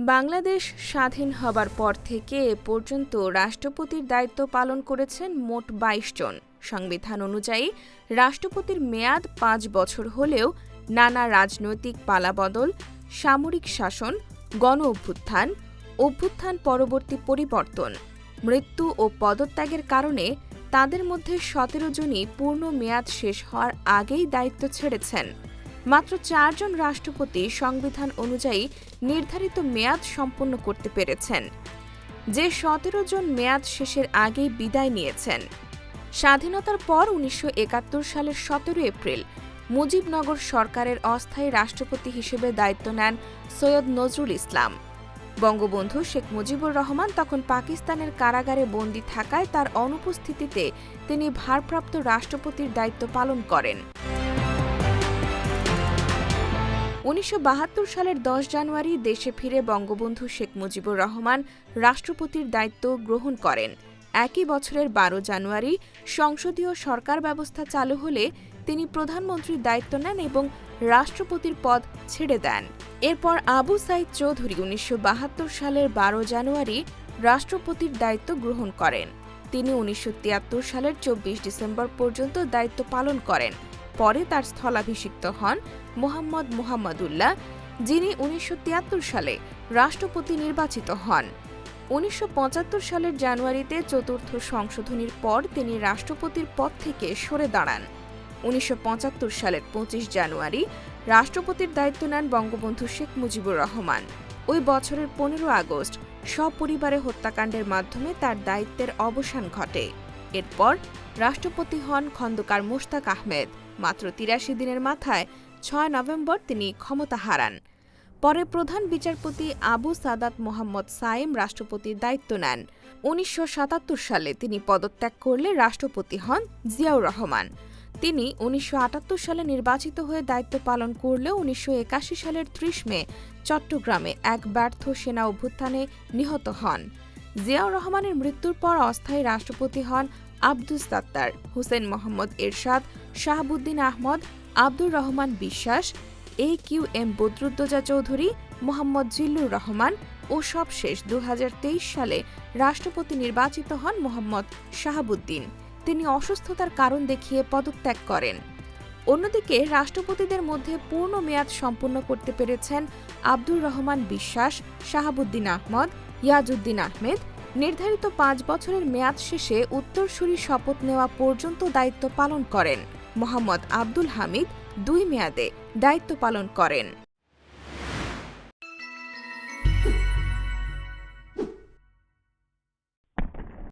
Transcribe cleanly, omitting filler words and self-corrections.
বাংলাদেশ স্বাধীন হবার পর থেকে এ পর্যন্ত রাষ্ট্রপতির দায়িত্ব পালন করেছেন মোট ২২ জন। সংবিধান অনুযায়ী রাষ্ট্রপতির মেয়াদ ৫ বছর হলেও নানা রাজনৈতিক পালাবদল, সামরিক শাসন, গণ-অভ্যুত্থান, অভ্যুত্থান পরবর্তী পরিবর্তন, মৃত্যু ও পদত্যাগের কারণে তাদের মধ্যে ১৭ জনই পূর্ণ মেয়াদ শেষ হওয়ার আগেই দায়িত্ব ছেড়েছেন। মাত্র ৪ জন রাষ্ট্রপতি সংবিধান অনুযায়ী নির্ধারিত মেয়াদ সম্পন্ন করতে পেরেছেন, যে ১৭ জন মেয়াদ শেষের আগেই বিদায় নিয়েছেন। স্বাধীনতার পর ১৯৭১ সালের ১৭ এপ্রিল মুজিবনগর সরকারের অস্থায়ী রাষ্ট্রপতি হিসেবে দায়িত্ব নেন সৈয়দ নজরুল ইসলাম। বঙ্গবন্ধু শেখ মুজিবুর রহমান তখন পাকিস্তানের কারাগারে বন্দী থাকায় তার অনুপস্থিতিতে তিনি ভারপ্রাপ্ত রাষ্ট্রপতির দায়িত্ব পালন করেন। ১৯৭২ সালের ১০ জানুয়ারি দেশে ফিরে বঙ্গবন্ধু শেখ মুজিবুর রহমান রাষ্ট্রপতির দায়িত্ব গ্রহণ করেন। একই বছরের ১২ জানুয়ারি সংসদীয় সরকার ব্যবস্থা চালু হলে তিনি প্রধানমন্ত্রীর দায়িত্ব নেন এবং রাষ্ট্রপতির পদ ছেড়ে দেন। এরপর আবু সাইদ চৌধুরী ১৯৭২ সালের ১২ জানুয়ারি রাষ্ট্রপতির দায়িত্ব গ্রহণ করেন। তিনি ১৯৭৩ সালের ২৪ ডিসেম্বর পর্যন্ত দায়িত্ব পালন করেন। পরে তার স্থলাভিষিক্ত হন মোহাম্মদ মুহাম্মদুল্লাহ, যিনি ১৯৭৩ সালে রাষ্ট্রপতি নির্বাচিত হন। ১৯৭৫ সালের জানুয়ারিতে চতুর্থ সংশোধনীর পর তিনি রাষ্ট্রপতির পদ থেকে সরে দাঁড়ান। ১৯৭৫ সালের ২৫ জানুয়ারি রাষ্ট্রপতির দায়িত্ব নেন বঙ্গবন্ধু শেখ মুজিবুর রহমান। ওই বছরের ১৫ আগস্ট সপরিবারে হত্যাকাণ্ডের মাধ্যমে তার দায়িত্বের অবসান ঘটে। এরপর রাষ্ট্রপতি হন খন্দকার মোশতাক আহমেদ। মাত্র ৮৩ দিনের মাথায় ৬ নভেম্বর তিনি ক্ষমতা হারান। পরে প্রধান বিচারপতি আবু সাদাত মোহাম্মদ সায়েম রাষ্ট্রপতির দায়িত্ব নেন। ১৯৭৭ সালে তিনি পদত্যাগ করলে রাষ্ট্রপতি হন জিয়াউর রহমান। তিনি ১৯৭৮ সালে নির্বাচিত হয়ে দায়িত্ব পালন করলেও ১৯৮১ সালের ৩০ মে চট্টগ্রামে এক ব্যর্থ সেনা অভ্যুত্থানে নিহত হন। জিয়াউর রহমানের মৃত্যুর পর অস্থায়ী রাষ্ট্রপতি হন আব্দুস সাত্তার, হুসেন মোহাম্মদ এরশাদ, শাহাবুদ্দিন আহমদ, আব্দুর রহমান বিশ্বাস, AQM বদরুদ্দোজা চৌধুরী, মোহাম্মদ জিল্লুর রহমান ও সবশেষ ২০২৩ সালে রাষ্ট্রপতি নির্বাচিত হন মোহাম্মদ শাহাবুদ্দিন। তিনি অসুস্থতার কারণ দেখিয়ে পদত্যাগ করেন। অন্যদিকে রাষ্ট্রপতিদের মধ্যে পূর্ণ মেয়াদ সম্পূর্ণ করতে পেরেছেন আব্দুর রহমান বিশ্বাস, শাহাবুদ্দিন আহমদ, ইয়াজউদ্দিন আহমেদ। নির্ধারিত ৫ বছরের মেয়াদ শেষে উত্তরসূরি শপথ নেওয়া পর্যন্ত দায়িত্ব পালন করেন। মোহাম্মদ আব্দুল হামিদ ২ মেয়াদে দায়িত্ব পালন করেন।